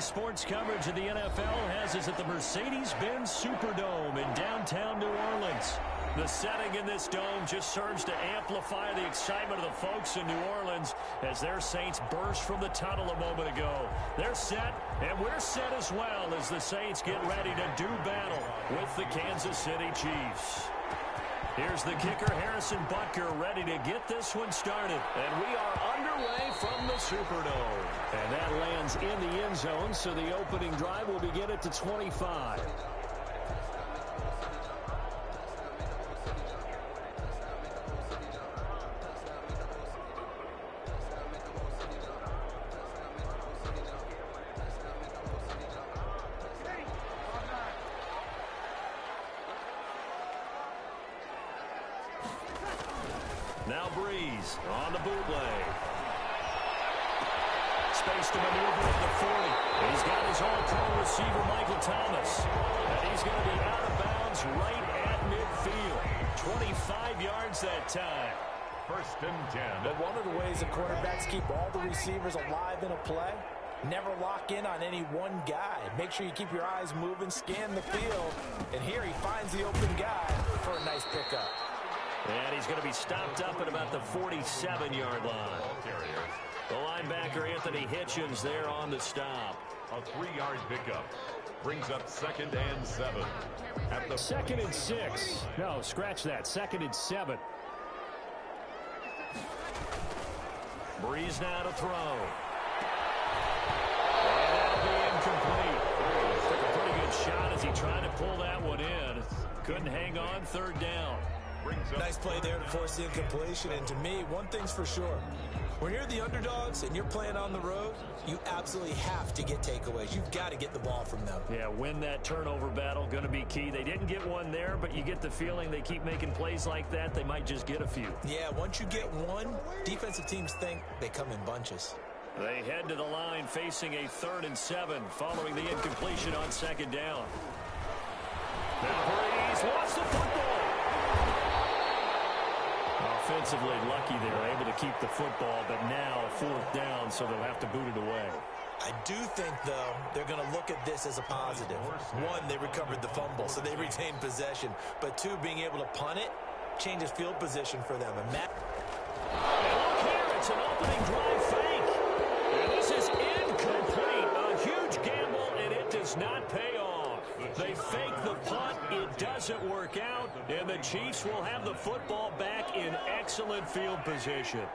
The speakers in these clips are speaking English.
Today's sports coverage of the NFL has us at the Mercedes-Benz Superdome in downtown New Orleans. The setting in this dome just serves to amplify the excitement of the folks in New Orleans as their Saints burst from the tunnel a moment ago. They're set, and we're set as well as the Saints get ready to do battle with the Kansas City Chiefs. Here's the kicker, Harrison Butker, ready to get this one started. And we are underway from the Superdome. And that lands in the end zone, so the opening drive will begin at the 25. Now Breeze on the bootleg. Space to maneuver at the 40. He's got his all-pro receiver, Michael Thomas. And he's going to be out of bounds right at midfield. 25 yards that time. First and 10. But one of the ways the quarterbacks keep all the receivers alive in a play, never lock in on any one guy. Make sure you keep your eyes moving, scan the field. And here he finds the open guy for a nice pickup. And he's going to be stopped up at about the 47-yard line. The linebacker, Anthony Hitchens, there on the stop. A 3-yard pickup brings up 2nd and 7. At the 2nd and 6. No, scratch that. 2nd and 7. Breeze now to throw. And that'll be incomplete. Took a pretty good shot as he tried to pull that one in. Couldn't hang on, 3rd down. Nice play there to force the incompletion. And to me, one thing's for sure. When you're the underdogs and you're playing on the road, you absolutely have to get takeaways. You've got to get the ball from them. Yeah, win that turnover battle, going to be key. They didn't get one there, but you get the feeling they keep making plays like that, they might just get a few. Yeah, once you get one, defensive teams think they come in bunches. They head to the line facing a 3rd and 7 following the incompletion on 2nd down. Now Breeze lost the football. Offensively lucky they were able to keep the football, but now 4th down, so they'll have to boot it away. I do think, though, they're going to look at this as a positive. One, they recovered the fumble, so they retained possession. But two, being able to punt it changes field position for them. And look here, it's an opening drive fake. And this is incomplete. A huge gamble, and it does not pay off. They fake the punt. It doesn't work out, and the Chiefs will have the football back in excellent field position.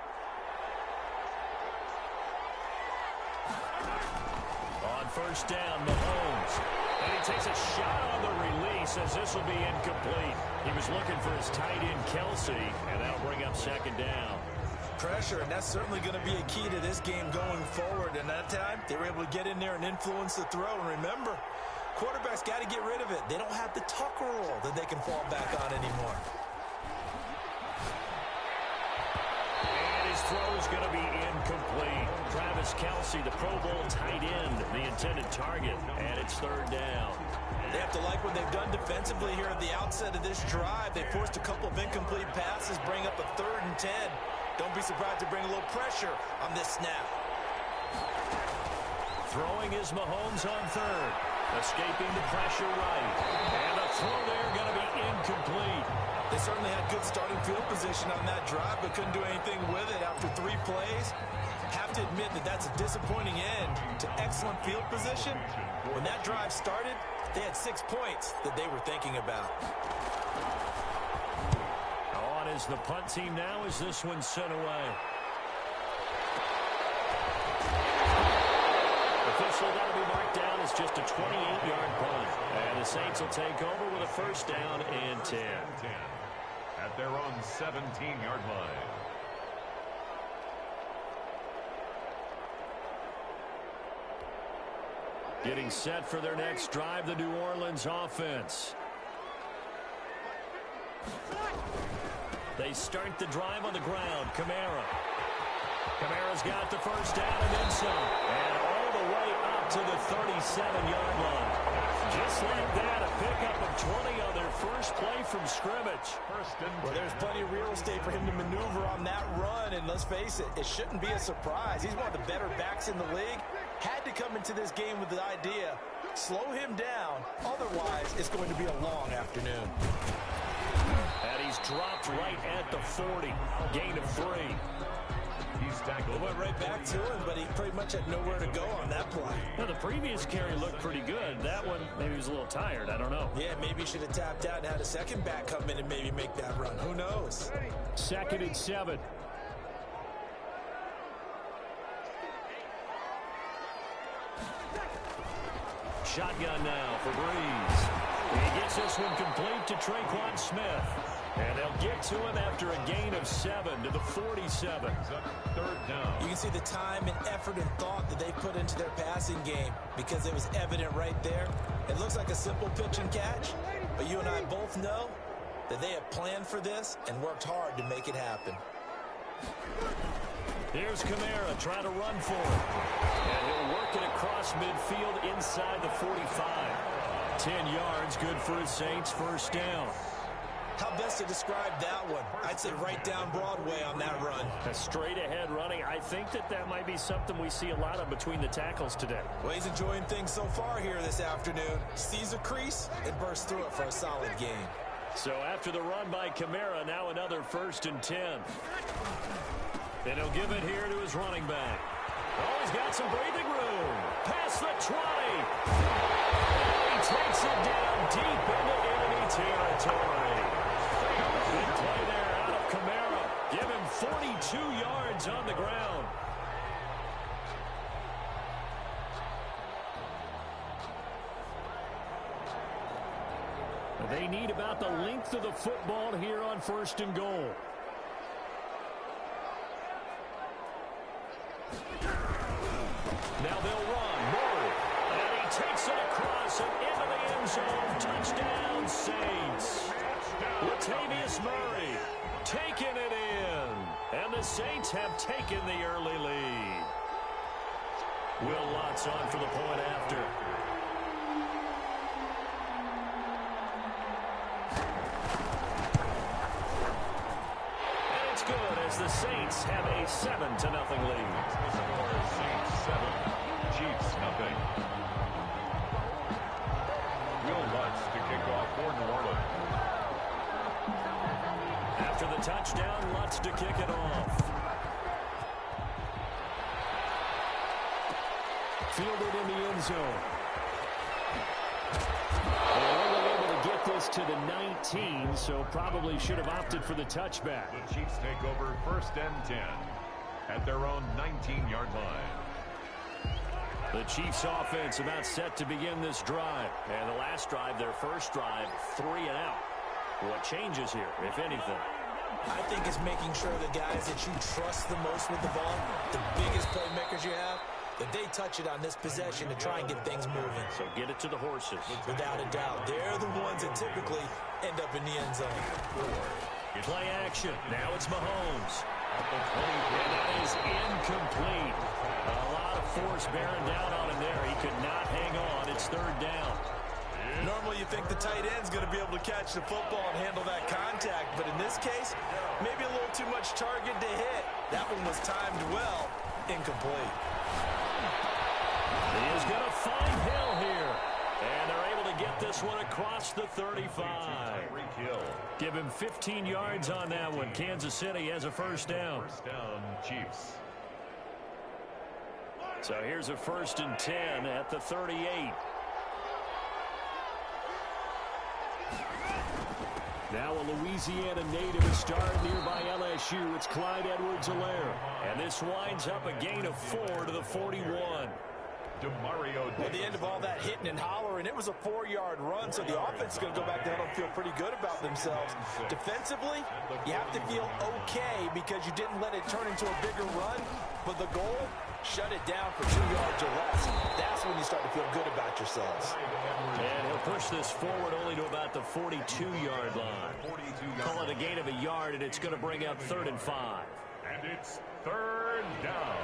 On 1st down, Mahomes. And he takes a shot on the release as this will be incomplete. He was looking for his tight end, Kelsey, and that'll bring up 2nd down. Pressure, and that's certainly going to be a key to this game going forward. And that time, they were able to get in there and influence the throw. And remember, quarterbacks got to get rid of it. They don't have the tuck rule that they can fall back on anymore. And his throw is going to be incomplete. Travis Kelsey, the Pro Bowl tight end, the intended target, and it's 3rd down. They have to like what they've done defensively here at the outset of this drive. They forced a couple of incomplete passes, bring up a 3rd and 10. Don't be surprised to bring a little pressure on this snap. Throwing is Mahomes on 3rd. Escaping the pressure right. And the throw there going to be incomplete. They certainly had good starting field position on that drive, but couldn't do anything with it after 3 plays. Have to admit that that's a disappointing end to excellent field position. When that drive started, they had 6 points that they were thinking about. On is the punt team now as this one's sent away. Officially, that'll be marked down as just a 28-yard punt. And the Saints will take over with a 1st down and 10. At their own 17-yard line. Getting set for their next drive, the New Orleans offense. They start the drive on the ground. Kamara's got the 1st down and then some. And all the way up to the 37-yard line. Just like that, a pickup of 20 on their first play from scrimmage. Well, there's plenty of real estate for him to maneuver on that run, and let's face it, it shouldn't be a surprise. He's one of the better backs in the league. Had to come into this game with the idea, slow him down, otherwise it's going to be a long afternoon. And he's dropped right at the 40. Gain of 3. He's tackled. It went right back to him, but he pretty much had nowhere to go on that play. Now, the previous carry looked pretty good. That one, maybe he was a little tired. I don't know. Yeah, maybe he should have tapped out and had a second back come in and maybe make that run. Who knows? 2nd and 7. Shotgun now for Breeze. He gets this one complete to Traquan Smith. And they'll get to him after a gain of 7 to the 47. 3rd down. You can see the time and effort and thought that they put into their passing game because it was evident right there. It looks like a simple pitch and catch, but you and I both know that they have planned for this and worked hard to make it happen. Here's Kamara trying to run for it. And he'll work it across midfield inside the 45. 10 yards, good for his Saints, 1st down. How best to describe that one? I'd say right down Broadway on that run. A straight ahead running. I think that might be something we see a lot of between the tackles today. Well, he's enjoying things so far here this afternoon. Sees a crease and bursts through it for a solid game. So after the run by Kamara, now another 1st and 10. And he'll give it here to his running back. Oh, he's got some breathing room. Past the 20. And he takes it down deep into enemy territory. Big play there out of Kamara. Give him 42 yards on the ground. They need about the length of the football here on 1st and goal. Now they'll run. Murray. And he takes it across and into the end zone. Touchdown, Saints. Latavius Murray taking it in. And the Saints have taken the early lead. Will Lutz on for the point after. And it's good as the Saints have a 7-0 lead. Saints 7, Chiefs nothing. Will Lutz to kick off for New Orleans. After the touchdown, Lutz to kick it off. Fielded in the end zone. They're only able to get this to the 19, so probably should have opted for the touchback. The Chiefs take over 1st and 10 at their own 19-yard line. The Chiefs offense about set to begin this drive. And the last drive, their first drive, 3 and out. What changes here, if anything? I think it's making sure the guys that you trust the most with the ball, the biggest playmakers you have, that they touch it on this possession to try and get things moving. So get it to the horses. Without a doubt. They're the ones that typically end up in the end zone. Play action. Now it's Mahomes. And that is incomplete. A lot of force bearing down on him there. He could not hang on. It's 3rd down. Normally you think the tight end's going to be able to catch the football and handle that contact, but in this case, maybe a little too much target to hit. That one was timed well. Incomplete. He is going to find Hill here. And they're able to get this one across the 35. Give him 15 yards on that one. Kansas City has a 1st down. 1st down, Chiefs. So here's a 1st and 10 at the 38. Now a Louisiana native is starred nearby LSU. It's Clyde Edwards-Helaire. And this winds up a gain of 4 to the 41. At the end of all that hitting and hollering, it was a 4-yard run, so the offense is going to go back down and feel pretty good about themselves. Defensively, you have to feel okay because you didn't let it turn into a bigger run, but the goal, shut it down for 2 yards or less. That's when you start to feel good about yourselves. And he'll push this forward only to about the 42-yard line. Call it a gain of a yard, and it's going to bring up 3rd and 5. And it's 3rd down.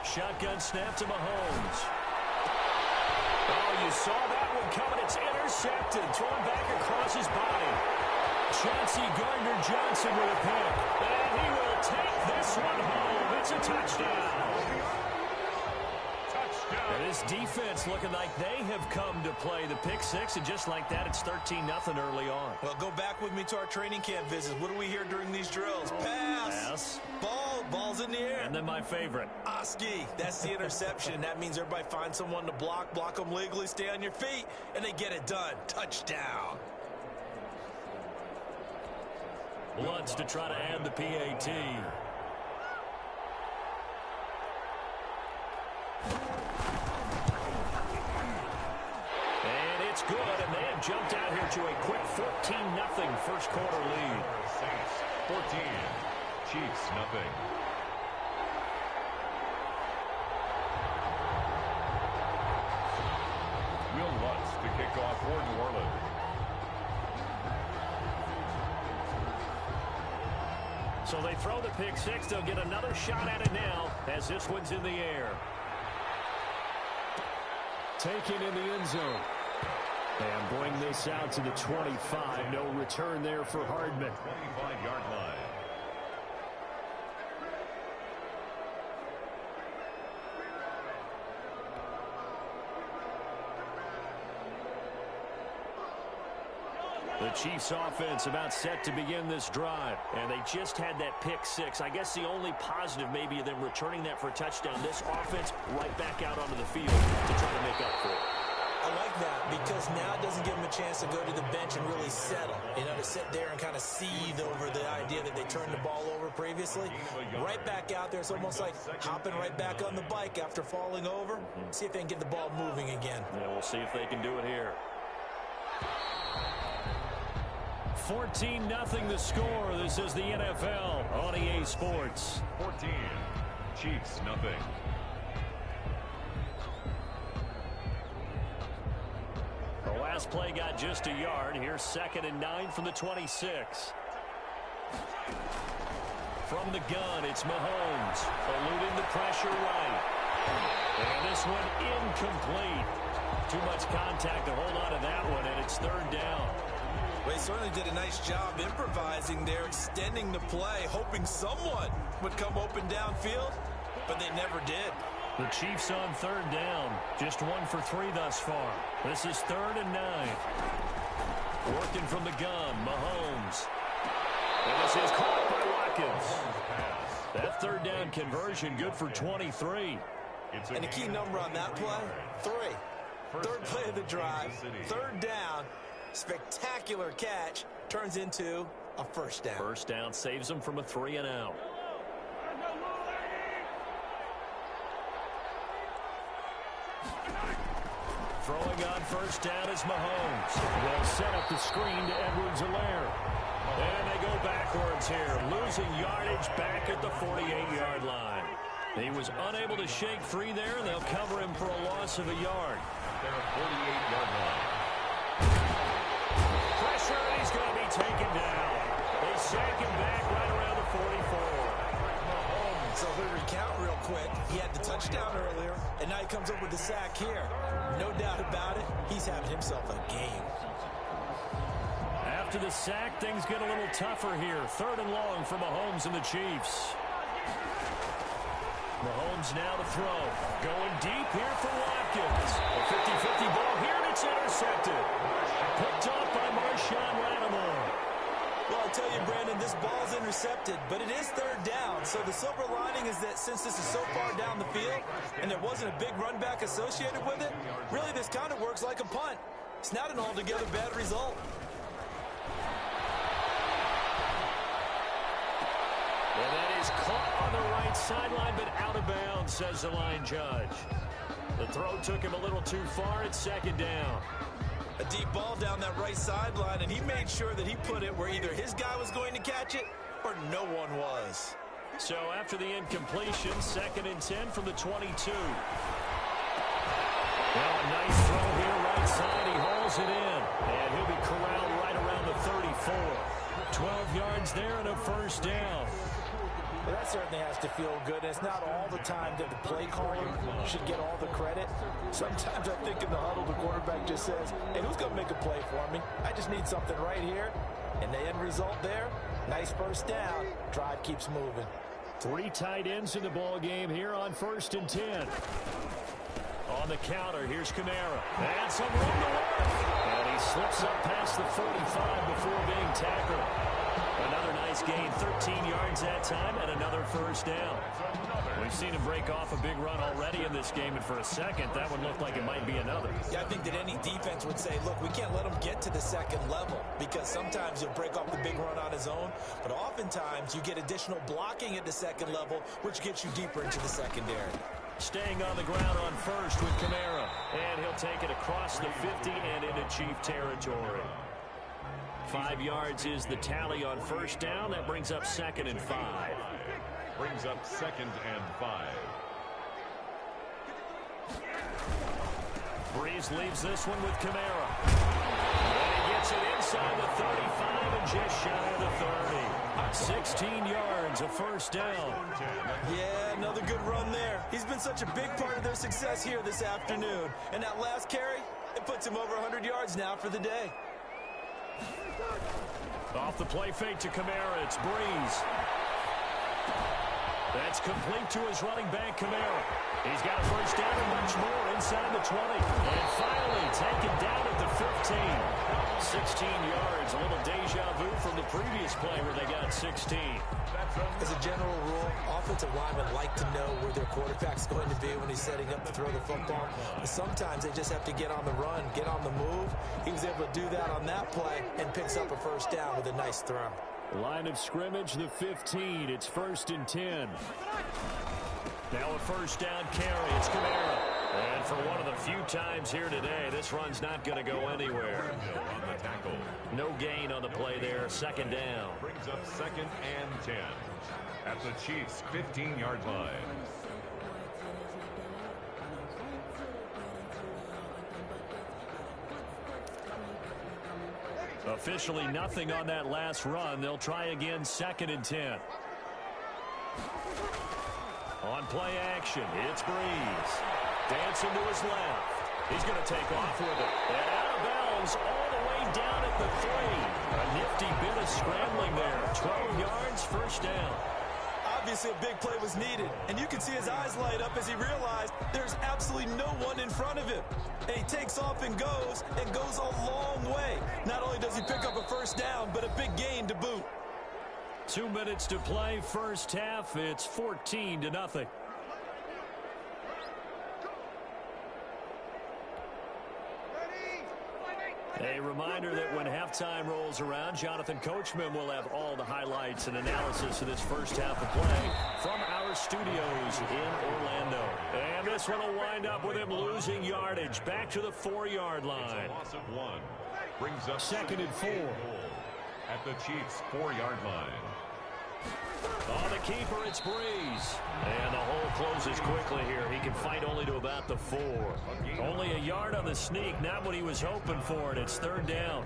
Shotgun snap to Mahomes. Oh, you saw that one coming. It's intercepted. Thrown back across his body. Chauncey Gardner-Johnson with a pick. And he will take this one home. It's a touchdown. And this defense looking like they have come to play the pick six, and just like that, it's 13-0 early on. Well, go back with me to our training camp visits. What do we hear during these drills? Pass. Ball's in the air. And then my favorite. Oski, that's the interception. That means everybody finds someone to block them legally, stay on your feet, and they get it done. Touchdown. Lutz to try to add the PAT. And it's good, and they have jumped out here to a quick 14-0 first quarter lead. 14, Chiefs nothing. Will Lutz to kick off for New Orleans. So they throw the pick six. They'll get another shot at it now as this one's in the air. Taken in the end zone. And bring this out to the 25. No return there for Hardman. 25-yard line. The Chiefs offense about set to begin this drive, and they just had that pick six. I guess the only positive maybe of them returning that for a touchdown. This offense right back out onto the field to try to make up for it. I like that because now it doesn't give them a chance to go to the bench and really settle. You know, to sit there and kind of seethe over the idea that they turned the ball over previously. Right back out there, it's almost like hopping right back on the bike after falling over. See if they can get the ball moving again. Yeah, we'll see if they can do it here. 14-0 the score. This is the NFL on EA Sports. 14, Chiefs nothing. The last play got just a yard. Here's 2nd and 9 from the 26. From the gun, it's Mahomes. Eluding the pressure right. And this one incomplete. Too much contact to hold on to that one, and it's 3rd down. Well, he certainly did a nice job improvising there, extending the play, hoping someone would come open downfield, but they never did. The Chiefs on 3rd down. Just 1 for 3 thus far. This is 3rd and 9. Working from the gun, Mahomes. And this is caught by Watkins. That 3rd down conversion good for 23. And the key number on that play, 3. 3rd play of the drive, 3rd down. Spectacular catch turns into a 1st down. 1st down saves them from a 3 and out. Throwing on 1st down is Mahomes. They'll set up the screen to Edwards-Helaire. And they go backwards here, losing yardage back at the 48-yard line. He was unable to shake free there, and they'll cover him for a loss of a yard. Their 48-yard line. Pressure, and he's going to be taken down. They sack him back right around the 44. So if we recount real quick, he had the touchdown earlier, and now he comes up with the sack here. No doubt about it, he's having himself a game. After the sack, things get a little tougher here. 3rd and long for Mahomes and the Chiefs. Mahomes now to throw. Going deep here for Watkins. A 50-50 ball here, and it's intercepted. Picked off by Marshawn Lattimore. Well, I'll tell you, Brandon, this ball's intercepted, but it is 3rd down. So the silver lining is that since this is so far down the field and there wasn't a big run back associated with it, really this kind of works like a punt. It's not an altogether bad result. And that is caught on the right sideline, but out of bounds, says the line judge. The throw took him a little too far. It's 2nd down. A deep ball down that right sideline, and he made sure that he put it where either his guy was going to catch it or no one was. So after the incompletion, 2nd and 10 from the 22. Well, a nice throw here, right side. He hauls it in, and he'll be corralled right around the 34. 12 yards there and a 1st down. Well, that certainly has to feel good. It's not all the time that the play caller should get all the credit. Sometimes I think in the huddle, the quarterback just says, hey, who's going to make a play for me? I just need something right here. And the end result there, nice first down. Drive keeps moving. 3 tight ends in the ball game here on 1st and 10. On the counter, here's Kamara. And some room to work. And he slips up past the 45 before being tackled. Another nice gain, 13 yards that time, and another first down. We've seen him break off a big run already in this game, and for a second, that one looked like it might be another. Yeah, I think that any defense would say, look, we can't let him get to the second level, because sometimes he'll break off the big run on his own, but oftentimes you get additional blocking at the second level, which gets you deeper into the secondary. Staying on the ground on first with Kamara, and he'll take it across the 50 and into Chief territory. 5 yards is the tally on first down. That brings up 2nd and 5. Brings up 2nd and 5. Breeze leaves this one with Kamara. And he gets it inside the 35 and just shy of the 30. 16 yards, a first down. Yeah, another good run there. He's been such a big part of their success here this afternoon. And that last carry, it puts him over 100 yards now for the day. Off the play fake to Kamara, it's Breeze. That's complete to his running back, Kamara. He's got a first down and much more inside the 20. And finally taken down at the 15. 16 yards, a little deja vu from the previous play where they got 16. As a general rule, offensive linemen like to know where their quarterback's going to be when he's setting up to throw the football. But sometimes they just have to get on the run, get on the move. He was able to do that on that play and picks up a first down with a nice throw. Line of scrimmage, the 15. It's 1st and 10. Now a first down carry. It's Kamara. And for one of the few times here today, this run's not going to go anywhere. On the tackle. No gain on the play there. 2nd down. Brings up 2nd and 10 at the Chiefs' 15-yard line. Officially nothing on that last run. They'll try again, 2nd and 10. On play action, it's Breeze. Dancing to his left. He's going to take off with it. And out of bounds all the way down at the 3. A nifty bit of scrambling there. 12 yards, first down. Obviously a big play was needed, and you can see his eyes light up as he realized there's absolutely no one in front of him. And he takes off and goes a long way. Not only does he pick up a first down, but a big gain to boot. 2 minutes to play, first half. It's 14-0. A reminder that when halftime rolls around, Jonathan Coachman will have all the highlights and analysis of this first half of play from our studios in Orlando. And this one will wind up with him losing yardage back to the 4-yard line. It's a loss of 1. Brings up 2nd and 4. At the Chiefs' 4-yard line. On the keeper, it's Breeze. And the hole closes quickly here. He can fight only to about the 4. Only a yard on the sneak, not what he was hoping for, and it's 3rd down.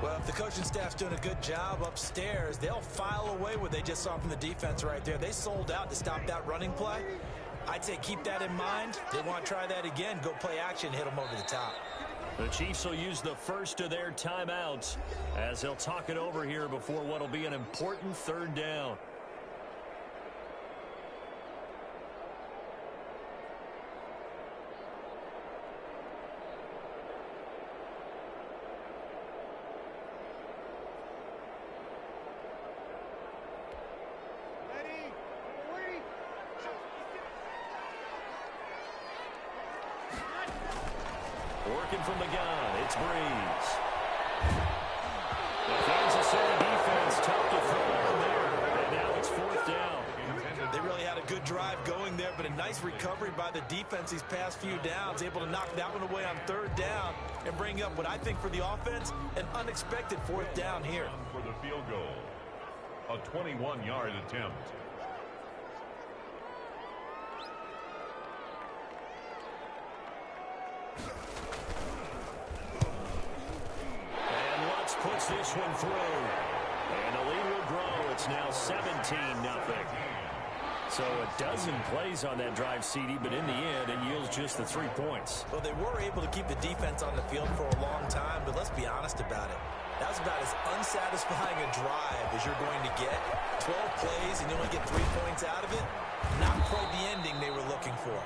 Well, if the coaching staff's doing a good job upstairs, they'll file away what they just saw from the defense right there. They sold out to stop that running play. I'd say keep that in mind. They want to try that again, go play action, hit them over the top. The Chiefs will use the first of their timeouts as they'll talk it over here before what will be an important 3rd down. Working from the gun, it's Breeze. The Kansas City defense tough to throw on there, and now it's 4th down. They really had a good drive going there, but a nice recovery by the defense these past few downs, able to knock that one away on 3rd down and bring up what I think for the offense, an unexpected 4th down here. For the field goal, a 21-yard attempt. Puts this one through. And the lead will grow. It's now 17-0. So a dozen plays on that drive, CD, but in the end, it yields just the 3 points. Well, they were able to keep the defense on the field for a long time, but let's be honest about it. That was about as unsatisfying a drive as you're going to get. 12 plays and you only get 3 points out of it. Not quite the ending they were looking for.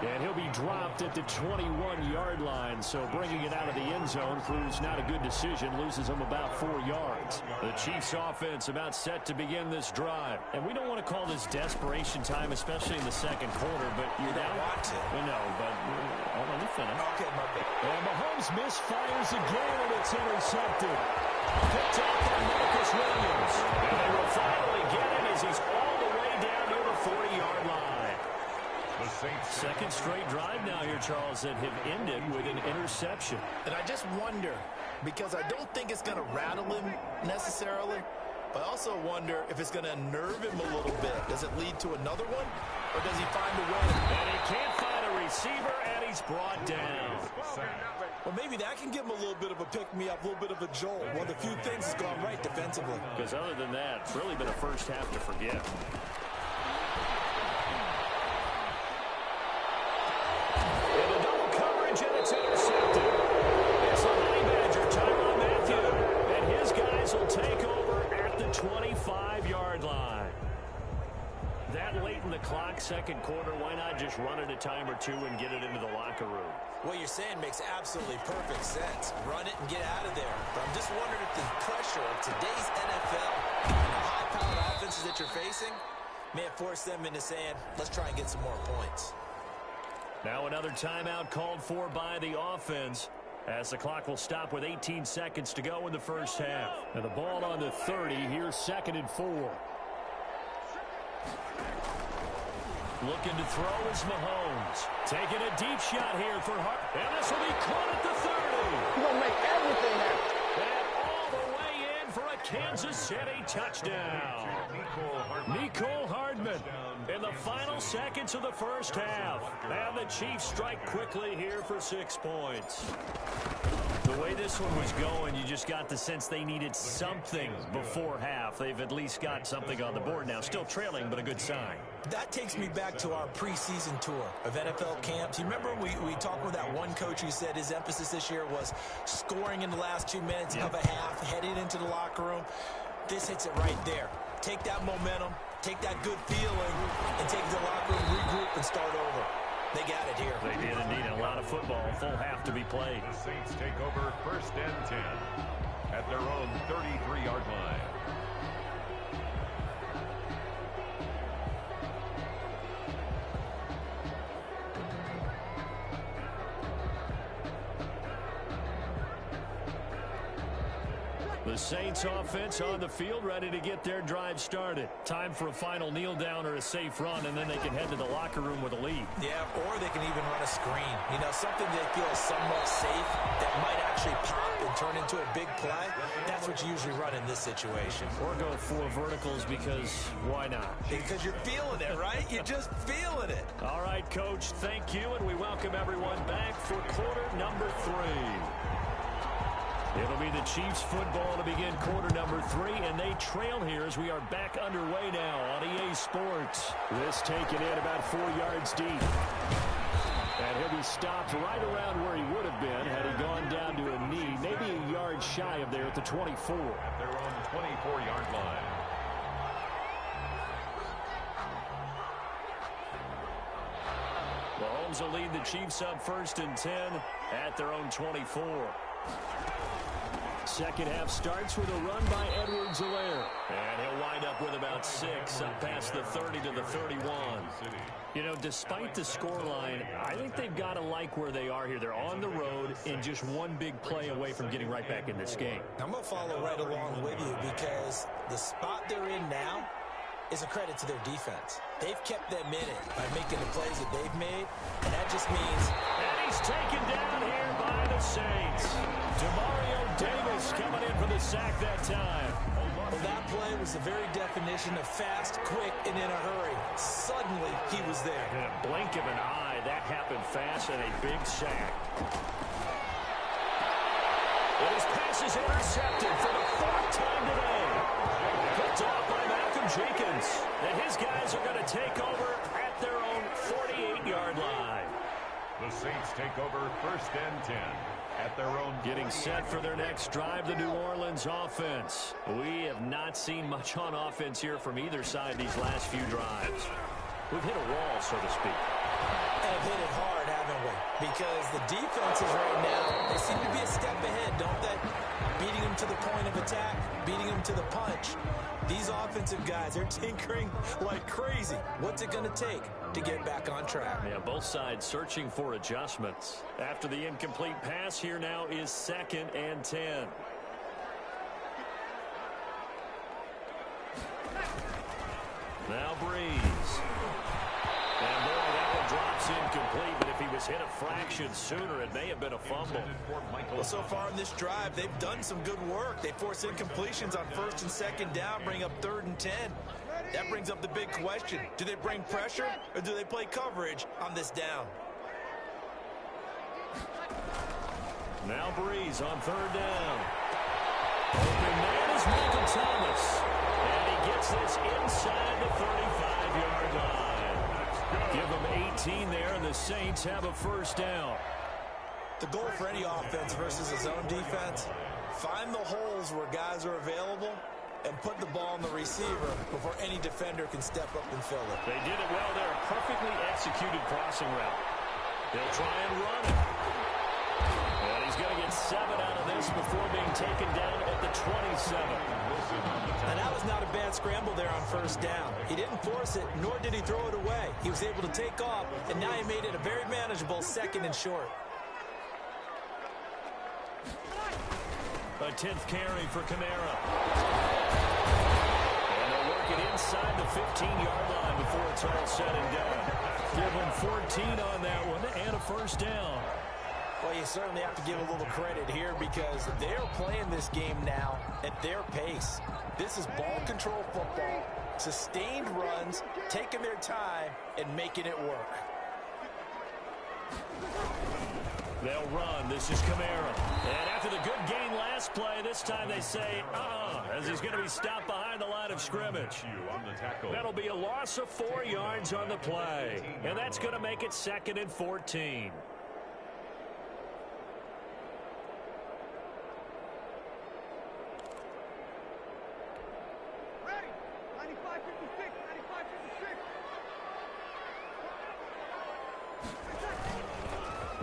And he'll be dropped at the 21-yard line, so bringing it out of the end zone proves not a good decision, loses them about 4 yards. The Chiefs offense about set to begin this drive. And we don't want to call this desperation time, especially in the second quarter, but you're down. Want to. We know, but hold on, let me finish. Okay, my bad. And Mahomes misfires again, and it's intercepted. Picked up by Marcus Williams. And they will finally get him as he's all the way down near the 40-yard line. Second straight drive now here, Charles, that have ended with an interception. And I just wonder, because I don't think it's going to rattle him necessarily, but I also wonder if it's going to unnerve him a little bit. Does it lead to another one, or does he find a way? And he can't find a receiver, and he's brought down. Well, maybe that can give him a little bit of a pick-me-up, a little bit of a jolt. One of the few things has gone right defensively. Because other than that, it's really been a first half to forget. And it's intercepted. It's a Honey Badger, Tyrann Mathieu. And his guys will take over at the 25-yard line. That late in the clock, second quarter, why not just run it a time or two and get it into the locker room? What you're saying makes absolutely perfect sense. Run it and get out of there. But I'm just wondering if the pressure of today's NFL and the high-powered offenses that you're facing may have forced them into saying, let's try and get some more points. Now another timeout called for by the offense as the clock will stop with 18 seconds to go in the first half. And the ball on the 30, here's 2nd and 4. Looking to throw is Mahomes. Taking a deep shot here for Hart. And this will be caught at the 30. He's going to make everything happen. And all the way in for a Kansas City touchdown. Mecole Hardman in the final seconds of the first half. And the Chiefs strike quickly here for 6 points. The way this one was going, you just got the sense they needed something before half. They've at least got something on the board now. Still trailing, but a good sign. That takes me back to our preseason tour of NFL camps. You remember we talked with that one coach who said his emphasis this year was scoring in the last 2 minutes of a half, heading into the locker room. This hits it right there. Take that momentum, take that good feeling, and take the locker room, regroup, and start over. They got it here. They did indeed. A lot of football, full half to be played. The Saints take over 1st and 10 at their own 33-yard line. The Saints offense on the field, ready to get their drive started. Time for a final kneel down or a safe run, and then they can head to the locker room with a lead. Yeah, or they can even run a screen. You know, something they feel is somewhat safe that might actually pop and turn into a big play. That's what you usually run in this situation. Or go 4 verticals because why not? Because you're feeling it, right? You're just feeling it. All right, Coach, thank you, and we welcome everyone back for quarter number 3. It'll be the Chiefs football to begin quarter number 3, and they trail here as we are back underway now on EA Sports. This taken in about 4 yards deep. And he'll be stopped right around where he would have been had he gone down to a knee, maybe a yard shy of there at the 24. At their own 24-yard line. Mahomes will lead the Chiefs up 1st and 10 at their own 24. Second half starts with a run by Edwards-Helaire. And he'll wind up with about 6 up past the 30 to the 31. You know, despite the scoreline, I think they've got to like where they are here. They're on the road and just one big play away from getting right back in this game. I'm going to follow right along with you because the spot they're in now is a credit to their defense. They've kept them in it by making the plays that they've made, and that just means... And he's taken down here by the Saints. Demario Davis coming in for the sack that time. Well, that play was the very definition of fast, quick, and in a hurry. Suddenly, he was there. In a blink of an eye, that happened fast and a big sack. And his pass is intercepted for the 4th time today. Picked off by Jenkins. And his guys are going to take over at their own 48-yard line. The Saints take over 1st and 10 at their own. Getting set for their next drive, the New Orleans offense. We have not seen much on offense here from either side these last few drives. We've hit a wall, so to speak. And hit it hard, haven't we? Because the defenses right now, they seem to be a step ahead, don't they? Beating them to the point of attack, beating them to the punch. These offensive guys, they're tinkering like crazy. What's it going to take to get back on track? Yeah, both sides searching for adjustments. After the incomplete pass, here now is 2nd and 10. Now Breeze. And boy, that one drops incomplete, but if he was hit a fraction sooner, it may have been a fumble. Well, so far in this drive, they've done some good work. They force incompletions on 1st and 2nd down, bring up 3rd and 10. That brings up the big question. Do they bring pressure, or do they play coverage on this down? Now Breeze on 3rd down. Open man is Michael Thomas. And he gets this inside the 35-yard line. Give them 18 there, and the Saints have a 1st down. The goal for any offense versus a zone defense, find the holes where guys are available and put the ball on the receiver before any defender can step up and fill it. They did it well there. A perfectly executed crossing route. They'll try and run it. And he's going to get 7 out of this before being taken down at the 27. And that was not a bad scramble there on 1st down. He didn't force it, nor did he throw it away. He was able to take off, and now he made it a very manageable 2nd and short. A 10th carry for Kamara. And they'll work it inside the 15-yard line before it's all said and done. Give them 14 on that one and a 1st down. Well, you certainly have to give a little credit here because they're playing this game now at their pace. This is ball control football, sustained runs, taking their time, and making it work. They'll run. This is Kamara. And after the good gain last play, this time they say, as he's going to be stopped behind the line of scrimmage. That'll be a loss of 4 yards on the play. And that's going to make it 2nd and 14.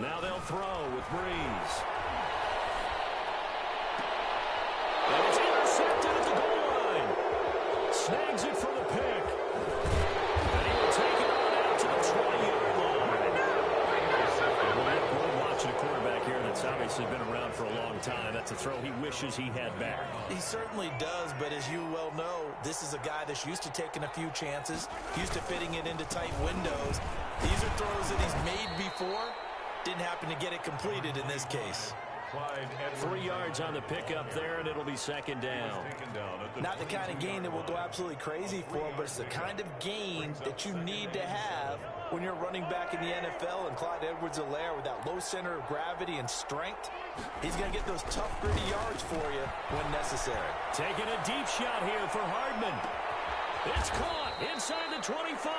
Now they'll throw with Breeze. And it's intercepted at the goal line. Snags it for the pick. And he will take it on out to the 20-yard line. We're watching a quarterback here that's obviously been around for a long time. That's a throw he wishes he had back. He certainly does, but as you well know, this is a guy that's used to taking a few chances, used to fitting it into tight windows. These are throws that he's made before. Didn't happen to get it completed in this case. 3 yards on the pickup there, and it'll be 2nd down. Not the kind of gain that we'll go absolutely crazy for, but it's the kind of gain that you need to have when you're running back in the NFL. And Clyde Edwards-Helaire, with that low center of gravity and strength, he's going to get those tough, gritty yards for you when necessary. Taking a deep shot here for Hardman. It's caught inside the 25.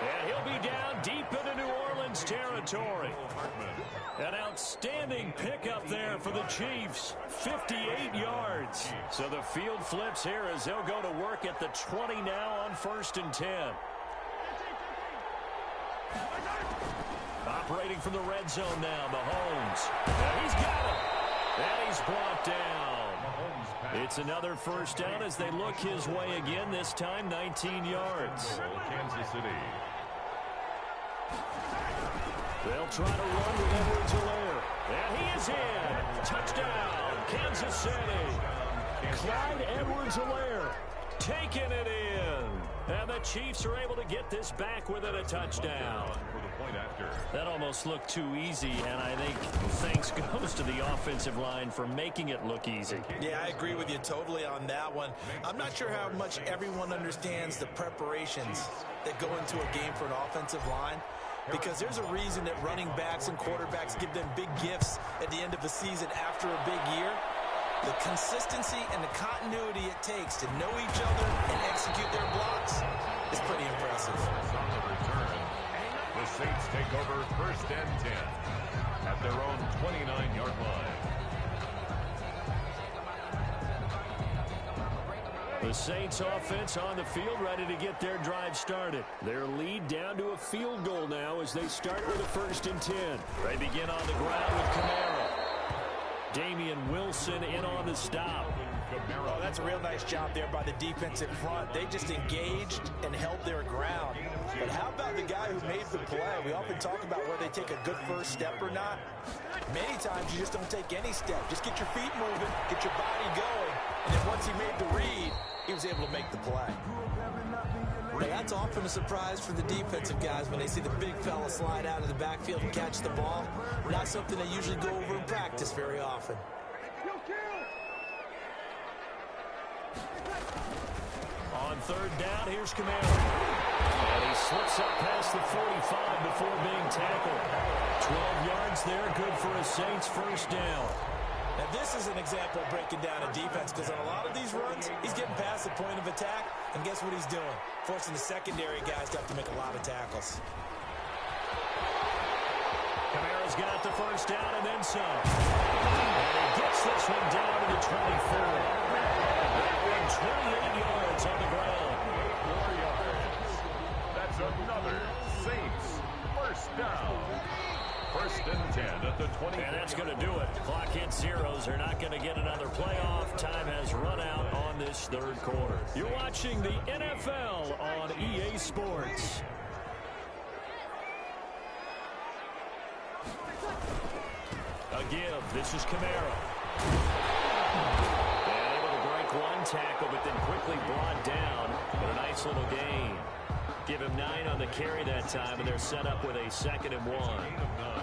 And he'll be down deep into New Orleans territory. An outstanding pickup there for the Chiefs. 58 yards. So the field flips here as they'll go to work at the 20 now on 1st and 10. Operating from the red zone now, Mahomes. And he's got it. And he's brought down. It's another 1st down as they look his way again, this time 19 yards. Kansas City. They'll try to run with Edwards-Helaire. And he is in. Touchdown, Kansas City. Clyde Edwards-Helaire taking it in. And the Chiefs are able to get this back within a touchdown. That almost looked too easy, and I think thanks goes to the offensive line for making it look easy. Yeah, I agree with you totally on that one. I'm not sure how much everyone understands the preparations that go into a game for an offensive line, because there's a reason that running backs and quarterbacks give them big gifts at the end of the season after a big year. The consistency and the continuity it takes to know each other and execute their blocks is pretty impressive. The Saints take over 1st and 10 at their own 29-yard line. The Saints offense on the field, ready to get their drive started. Their lead down to a field goal now as they start with a 1st and 10. They begin on the ground with Kamara. Damian Wilson in on the stop. Oh, that's a real nice job there by the defensive front. They just engaged and held their ground. But how about the guy who made the play? We often talk about whether they take a good first step or not. Many times you just don't take any step. Just get your feet moving, get your body going, and then once he made the read, he was able to make the play. Now, that's often a surprise for the defensive guys when they see the big fella slide out of the backfield and catch the ball. Not something they usually go over in practice very often. On 3rd down, here's Kamara. And he slips up past the 45 before being tackled. 12 yards there, good for a Saints 1st down. Now, this is an example of breaking down a defense because on a lot of these runs, he's getting past the point of attack, and guess what he's doing? Forcing the secondary guys to have to make a lot of tackles. Kamara's got the 1st down and then some. And he gets this one down to the 24. That one 28 yards on the ground. 4 yards. That's another Saints 1st down. 1st and 10 at the 20. And that's going to do it. Clock hits zeros. They're not going to get another playoff. Time has run out on this 3rd quarter. You're watching the NFL on EA Sports. A give. This is Kamara. And able to break one tackle, but then quickly brought down. But a nice little gain. Give him 9 on the carry that time, and they're set up with a 2nd and 1. Gain of 9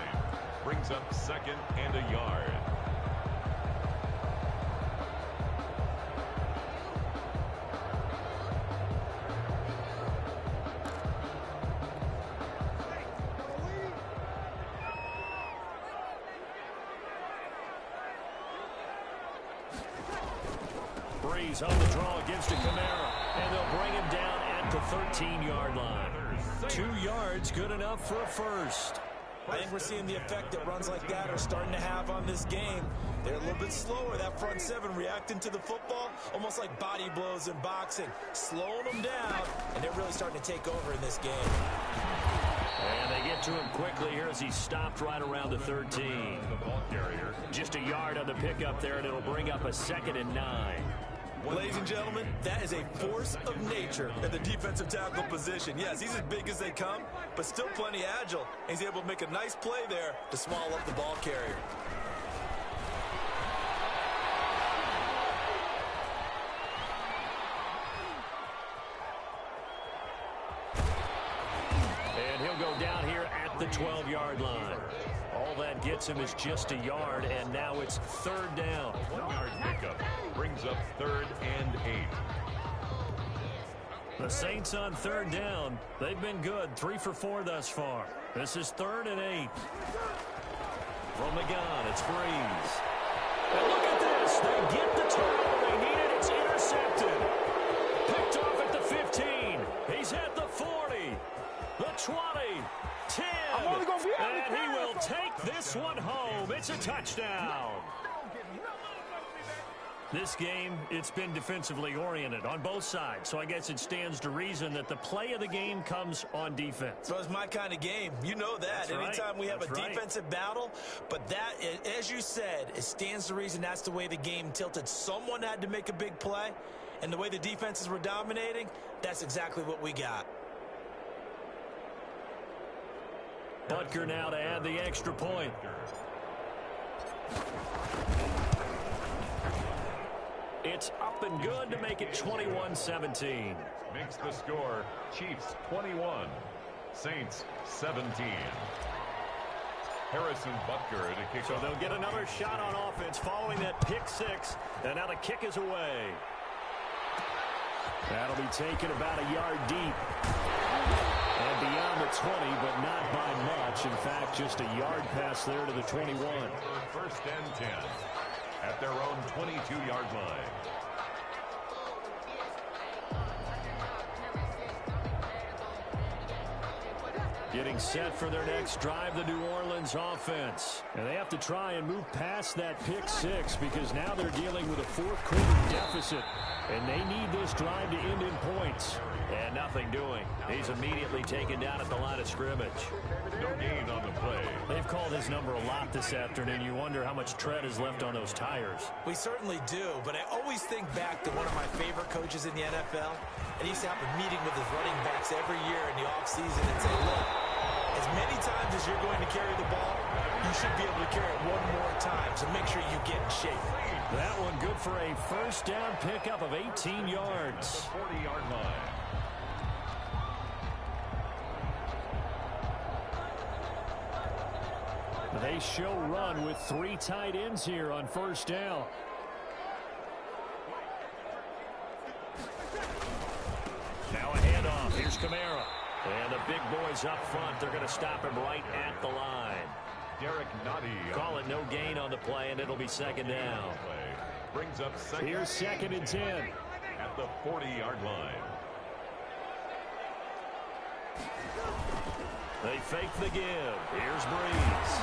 brings up 2nd and a yard. Breeze on the draw, gives to Kamara, and they'll bring him down at the 13-yard line. 2 yards, good enough for a 1st. I think we're seeing the effect that runs like that are starting to have on this game. They're a little bit slower, that front 7 reacting to the football, almost like body blows in boxing, slowing them down, and they're really starting to take over in this game. And they get to him quickly here as he stopped right around the 13. Just a yard on the pickup there, and it'll bring up a 2nd and 9. Ladies and gentlemen, that is a force of nature in the defensive tackle position. Yes, he's as big as they come, but still plenty agile. He's able to make a nice play there to swallow up the ball carrier. And he'll go down here at the 12-yard line. All that gets him is just a yard, and now it's 3rd down. 1-yard pickup brings up 3rd and 8. The Saints on 3rd down. They've been good, 3 for 4 thus far. This is 3rd and 8. From the gun, it's Breeze. And look at this. They get the turnover they needed. It's intercepted. Picked off at the 15. He's at the 40. The 20. 10. And he will take this one home. It's a touchdown. This game, it's been defensively oriented on both sides, so I guess it stands to reason that the play of the game comes on defense. So it's my kind of game. You know that. That's Anytime we have That's a defensive battle, but that, as you said, it stands to reason that's the way the game tilted. Someone had to make a big play, and the way the defenses were dominating, that's exactly what we got. Butker now to add the extra point. It's up and good to make it 21-17. Makes the score Chiefs 21, Saints 17. Harrison Butker to kick So off. they'll get another shot on offense following that pick 6, and now the kick is away. That'll be taken about a yard deep. And beyond the 20, but not by much. In fact, just a yard pass there to the 21. 1st and 10 at their own 22-yard line. Getting set for their next drive, the New Orleans offense. And they have to try and move past that pick six because now they're dealing with a fourth-quarter deficit. And they need this drive to end in points. And nothing doing. He's immediately taken down at the line of scrimmage. No gain on the play. They've called his number a lot this afternoon. You wonder how much tread is left on those tires. We certainly do, but I always think back to one of my favorite coaches in the NFL. And he used to have a meeting with his running backs every year in the offseason and say, look, as many times as you're going to carry the ball, you should be able to carry it one more time, so make sure you get in shape. That one good for a first down pickup of 18 yards. 40-yard line. They show run with 3 tight ends here on first down. Now a handoff. Here's Kamara. And the big boys up front. They're going to stop him right at the line. Derek Nottie. Call it no gain on the play, and it'll be second down. Brings up second. Here's 2nd and 10. At the 40-yard line. They fake the give. Here's Breeze.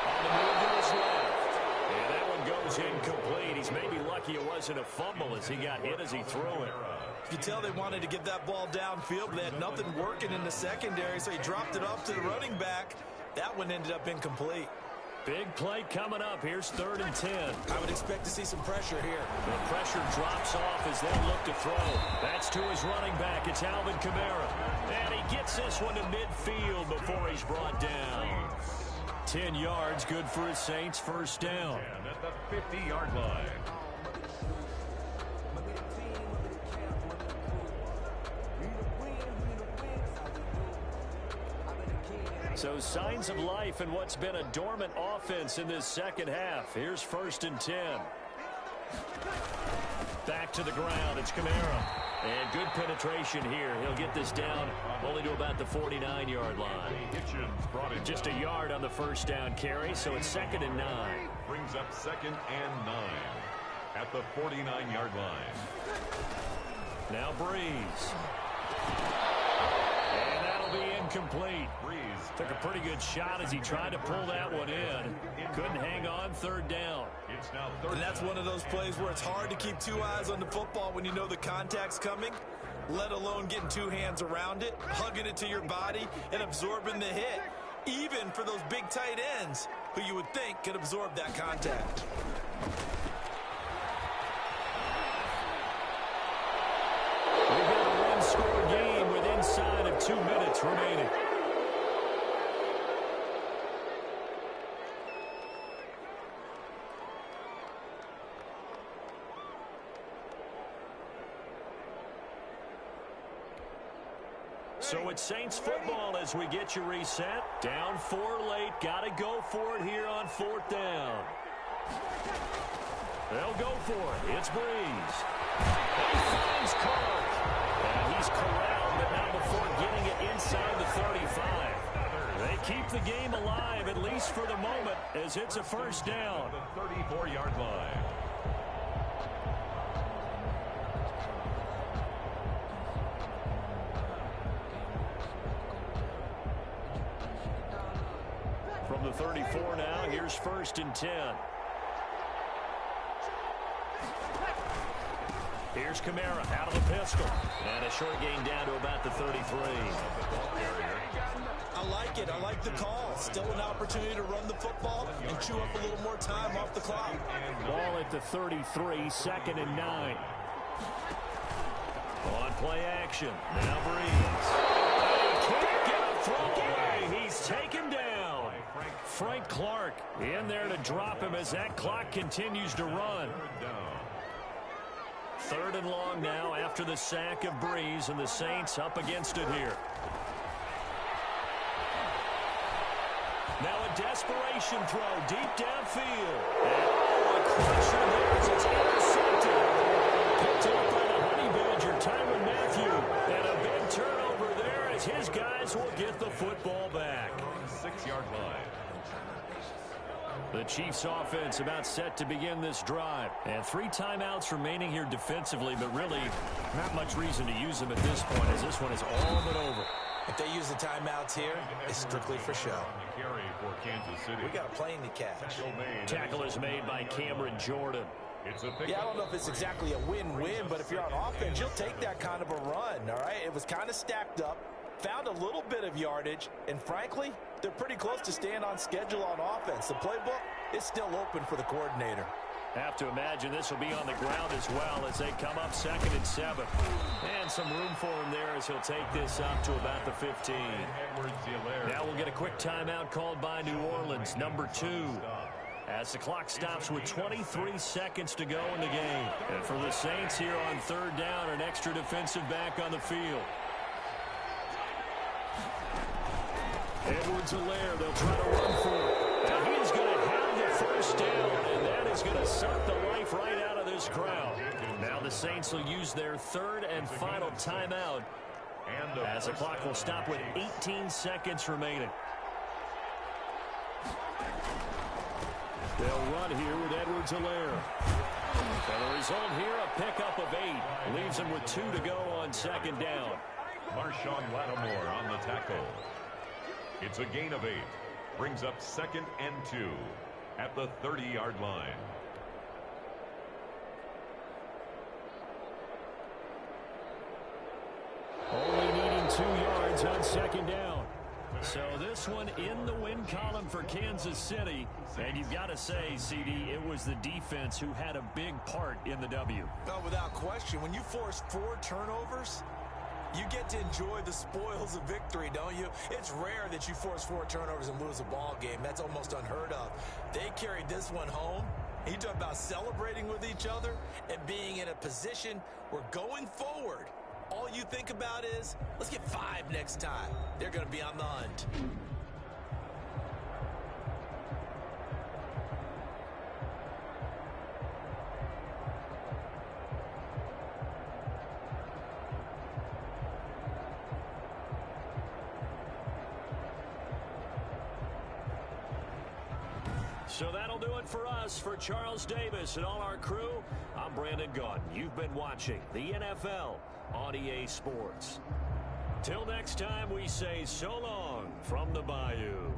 On the move to his left. And that one goes incomplete. He's maybe lucky it wasn't a fumble as he got hit as he threw it. You could tell they wanted to get that ball downfield, but they had nothing working in the secondary, so he dropped it off to the running back. That one ended up incomplete. Big play coming up. Here's 3rd and 10. I would expect to see some pressure here. The pressure drops off as they look to throw. That's to his running back. It's Alvin Kamara. And he gets this one to midfield before he's brought down. 10 yards, good for his Saints, first down. And at the 50-yard line. So signs of life in what's been a dormant offense in this second half. Here's 1st and 10. Back to the ground. It's Kamara. And good penetration here. He'll get this down only to about the 49-yard line. Just a yard on the first down carry, so it's 2nd and 9. Brings up 2nd and 9 at the 49-yard line. Now Breeze. And that'll be incomplete. Breeze took a pretty good shot as he tried to pull that one in. Couldn't hang on, 3rd down. It's now 3rd. And that's one of those plays where it's hard to keep 2 eyes on the football when you know the contact's coming, let alone getting 2 hands around it, hugging it to your body, and absorbing the hit, even for those big tight ends who you would think could absorb that contact. We've got a one-score game with inside of 2 minutes remaining. So it's Saints football as we get you reset. Down 4 late. Got to go for it here on 4th down. They'll go for it. It's Breeze. He finds Clark. And he's corralled, but not before getting it inside the 35. They keep the game alive, at least for the moment, as it's a first down. The 34-yard line. From the 34 now, here's 1st and 10. Here's Kamara out of the pistol. And a short gain down to about the 33. I like it. I like the call. Still an opportunity to run the football and chew up a little more time off the clock. Ball at the 33, 2nd and 9. On play action. Now Breeze. Can't get a throw away. He's taken down. Frank Clark in there to drop him as that clock continues to run. 3rd and long now after the sack of Breeze, and the Saints up against it here. Now a desperation throw deep downfield. And a crusher there as it's intercepted. Picked up by the Honey Badger, Tyrann Mathieu. And a big turnover there as his guys will get the football back. 6-yard line. The Chiefs offense about set to begin this drive. And 3 timeouts remaining here defensively, but really not much reason to use them at this point as this one is all but over. If they use the timeouts here, it's strictly for show. Carry for Kansas City. We got a plane to catch. Tackle is made by Cameron Jordan. Yeah, I don't know if it's exactly a win-win, but if you're on offense, you'll take that kind of a run, all right? It was kind of stacked up, found a little bit of yardage, and frankly, they're pretty close to staying on schedule on offense. The playbook is still open for the coordinator. Have to imagine this will be on the ground as well as they come up 2nd and 7. And some room for him there as he'll take this up to about the 15. Now we'll get a quick timeout called by New Orleans, number 2. As the clock stops with 23 seconds to go in the game. And for the Saints here on 3rd down, an extra defensive back on the field. Edwards-Helaire, they'll try to run for it. And he's going to have the first down, and that is going to suck the life right out of this crowd. Now the Saints will use their 3rd and final timeout as the clock will stop with 18 seconds remaining. They'll run here with Edwards-Helaire. And the result here, a pickup of 8. Leaves them with 2 to go on 2nd down. Marshawn Lattimore on the tackle. It's a gain of 8. Brings up 2nd and 2 at the 30-yard line. Only needing 2 yards on 2nd down. So this one in the win column for Kansas City. And you've got to say, CD, it was the defense who had a big part in the W. No, without question. When you force 4 turnovers, you get to enjoy the spoils of victory, don't you? It's rare that you force 4 turnovers and lose a ball game. That's almost unheard of. They carried this one home. You talk about celebrating with each other and being in a position where going forward, all you think about is, let's get 5 next time. They're going to be on the hunt. So that'll do it for us. For Charles Davis and all our crew, I'm Brandon Gaudin. You've been watching the NFL on EA Sports. Till next time, we say so long from the Bayou.